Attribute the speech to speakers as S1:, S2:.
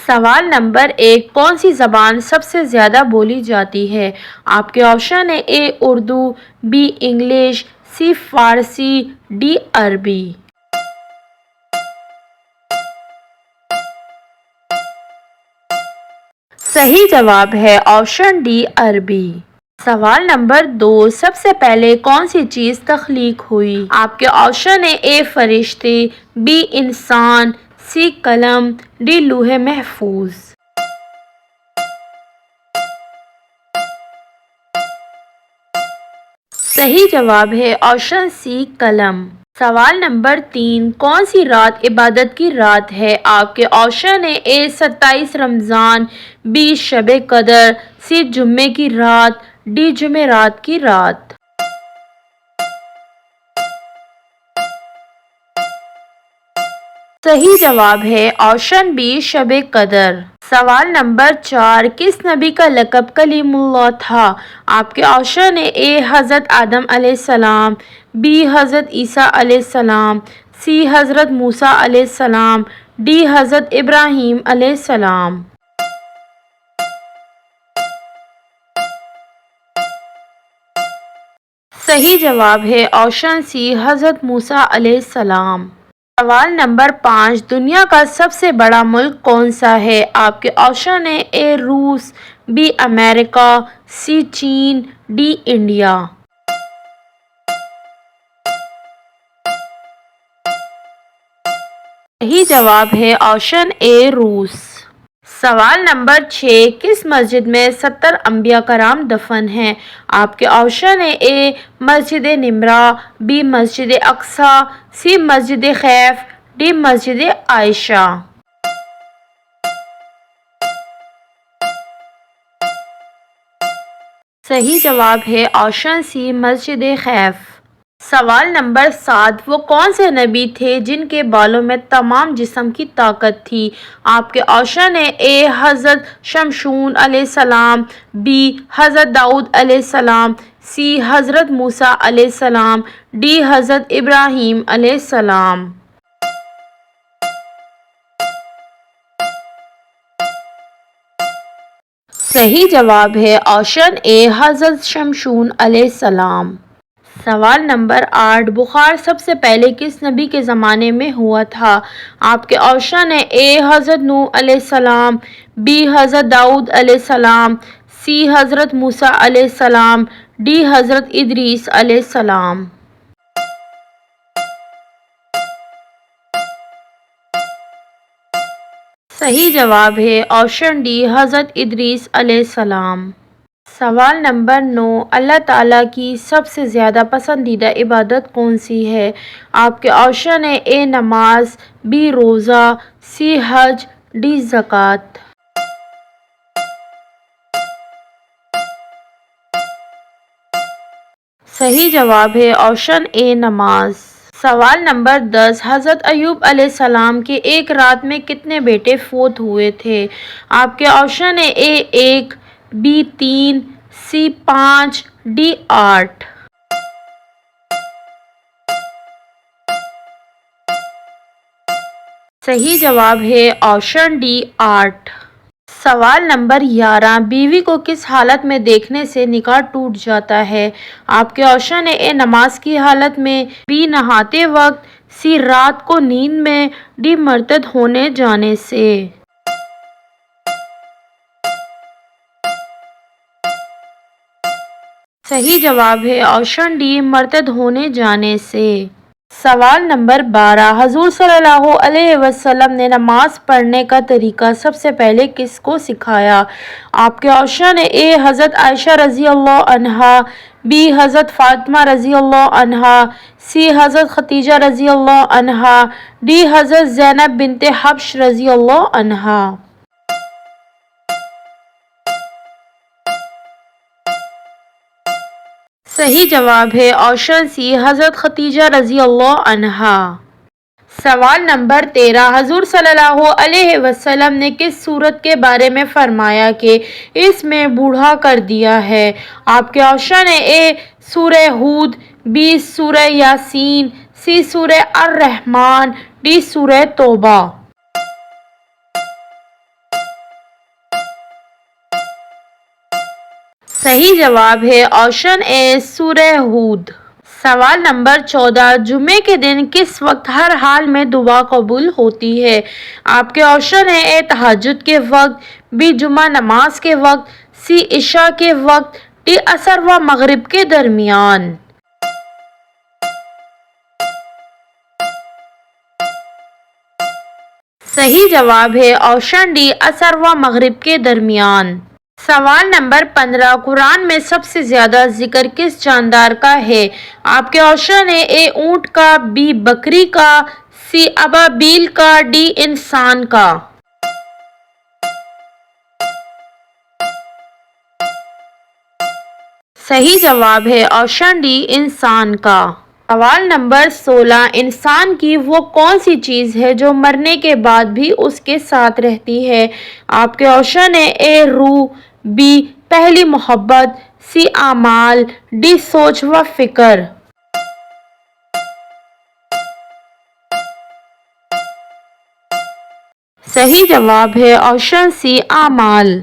S1: سوال نمبر 1، کون سی زبان سب سے زیادہ بولی جاتی ہے؟ آپ کے آپشن ہے A Urdu, B English, C Farsi, D Arabi. صحیح جواب ہے آپشن ڈی عربی۔ سوال نمبر 2، سب سے پہلے کون سی چیز تخلیق ہوئی؟ آپ کے آپشن ہے اے فرشتے، بی انسان، سی قلم، ڈی لوح محفوظ۔ صحیح جواب ہے آپشن سی قلم۔ سوال نمبر 3، کون سی رات عبادت کی رات ہے؟ آپ کے آپشن ہے اے 27 رمضان، بی شب قدر، سی جمعے کی رات، ڈی جمعرات کی رات۔ صحیح جواب ہے آپشن بی شب قدر۔ سوال نمبر 4، کس نبی کا لقب کلیم اللہ تھا؟ آپ کے آپشن ہے اے حضرت آدم علیہ السلام، بی حضرت عیسیٰ علیہ السلام، سی حضرت موسیٰ علیہ السلام، ڈی حضرت ابراہیم علیہ السلام۔ صحیح جواب ہے آپشن سی حضرت موسیٰ علیہ السلام۔ سوال نمبر 5، دنیا کا سب سے بڑا ملک کون سا ہے؟ آپ کے آپشن ہے اے روس، بی امریکہ، سی چین، ڈی انڈیا۔ صحیح جواب ہے آپشن اے روس۔ سوال نمبر 6، کس مسجد میں 70 انبیاء کرام دفن ہیں؟ آپ کے آپشن ہے اے مسجد نمرہ، be Masjid Aqsa, C Masjid خیف، D مسجد عائشہ۔ صحیح جواب ہے آپشن سی مسجد خیف۔ سوال نمبر 7، وہ کون سے نبی تھے جن کے بالوں میں تمام جسم کی طاقت تھی؟ آپ کے آپشن ہے اے حضرت شمشون علیہ السلام، بی حضرت داؤد علیہ السلام، سی حضرت موسیٰ علیہ السلام، ڈی حضرت ابراہیم علیہ السلام۔ صحیح جواب ہے آپشن اے حضرت شمشون علیہ السلام۔ سوال نمبر 8، بخار سب سے پہلے کس نبی کے زمانے میں ہوا تھا؟ آپ کے آپشن ہے اے حضرت نوح علیہ السلام، بی حضرت داؤد علیہ السلام، سی حضرت موسیٰ علیہ السلام، ڈی حضرت ادریس علیہ السلام۔ صحیح جواب ہے آپشن ڈی حضرت ادریس علیہ السلام۔ سوال نمبر 9، اللہ تعالیٰ کی سب سے زیادہ پسندیدہ عبادت کون سی ہے؟ آپ کے آپشن ہے اے نماز، بی روزہ، سی حج، ڈی زکوٰۃ۔ صحیح جواب ہے آپشن اے نماز۔ سوال نمبر 10، حضرت ایوب علیہ السلام کے ایک رات میں کتنے بیٹے فوت ہوئے تھے؟ آپ کے آپشن ہے اے 1، بی 3، سی 5، ڈی 8۔ صحیح جواب ہے آپشن ڈی 8۔ سوال نمبر 11، بیوی کو کس حالت میں دیکھنے سے نکاح ٹوٹ جاتا ہے؟ آپ کے آپشن ہے اے نماز کی حالت میں، بی نہاتے وقت، سی رات کو نیند میں، ڈی مرتد ہونے جانے سے۔ صحیح جواب ہے آپشن ڈی مرتد ہونے جانے سے۔ سوال نمبر 12، حضور صلی اللہ علیہ وسلم نے نماز پڑھنے کا طریقہ سب سے پہلے کس کو سکھایا؟ آپ کے آپشن ہے اے حضرت عائشہ رضی اللہ عنہا، بی حضرت فاطمہ رضی اللہ عنہا، سی حضرت خدیجہ رضی اللہ عنہا، ڈی حضرت زینب بنت جحش رضی اللہ عنہا۔ صحیح جواب ہے آپشن سی حضرت خدیجہ رضی اللہ عنہا۔ سوال نمبر 13، حضور صلی اللہ علیہ وسلم نے کس سورت کے بارے میں فرمایا کہ اس میں بوڑھا کر دیا ہے؟ آپ کے آپشن ہے اے سورہ ہود، بی سورہ یاسین، سی سورہ الرحمن، ڈی سورہ توبہ۔ صحیح جواب ہے آپشن اے سورہ ہود۔ سوال نمبر 14، جمعے کے دن کس وقت ہر حال میں دعا قبول ہوتی ہے؟ آپ کے آپشن ہیں اے تہجد کے وقت، بی جمعہ نماز کے وقت، سی عشاء کے وقت، ڈی عصر و مغرب کے درمیان۔ صحیح جواب ہے آپشن ڈی عصر و مغرب کے درمیان۔ سوال نمبر 15، قرآن میں سب سے زیادہ ذکر کس جاندار کا ہے؟ آپ کے آپشن ہیں اے اونٹ کا، بی بکری کا، سی ابابیل کا، ڈی انسان کا۔ صحیح جواب ہے آپشن ڈی انسان کا۔ سوال نمبر 16، انسان کی وہ کون سی چیز ہے جو مرنے کے بعد بھی اس کے ساتھ رہتی ہے؟ آپ کے آپشن ہیں اے روح، بی پہلی محبت، سی اعمال، ڈی سوچ و فکر۔ صحیح جواب ہے آپشن سی اعمال۔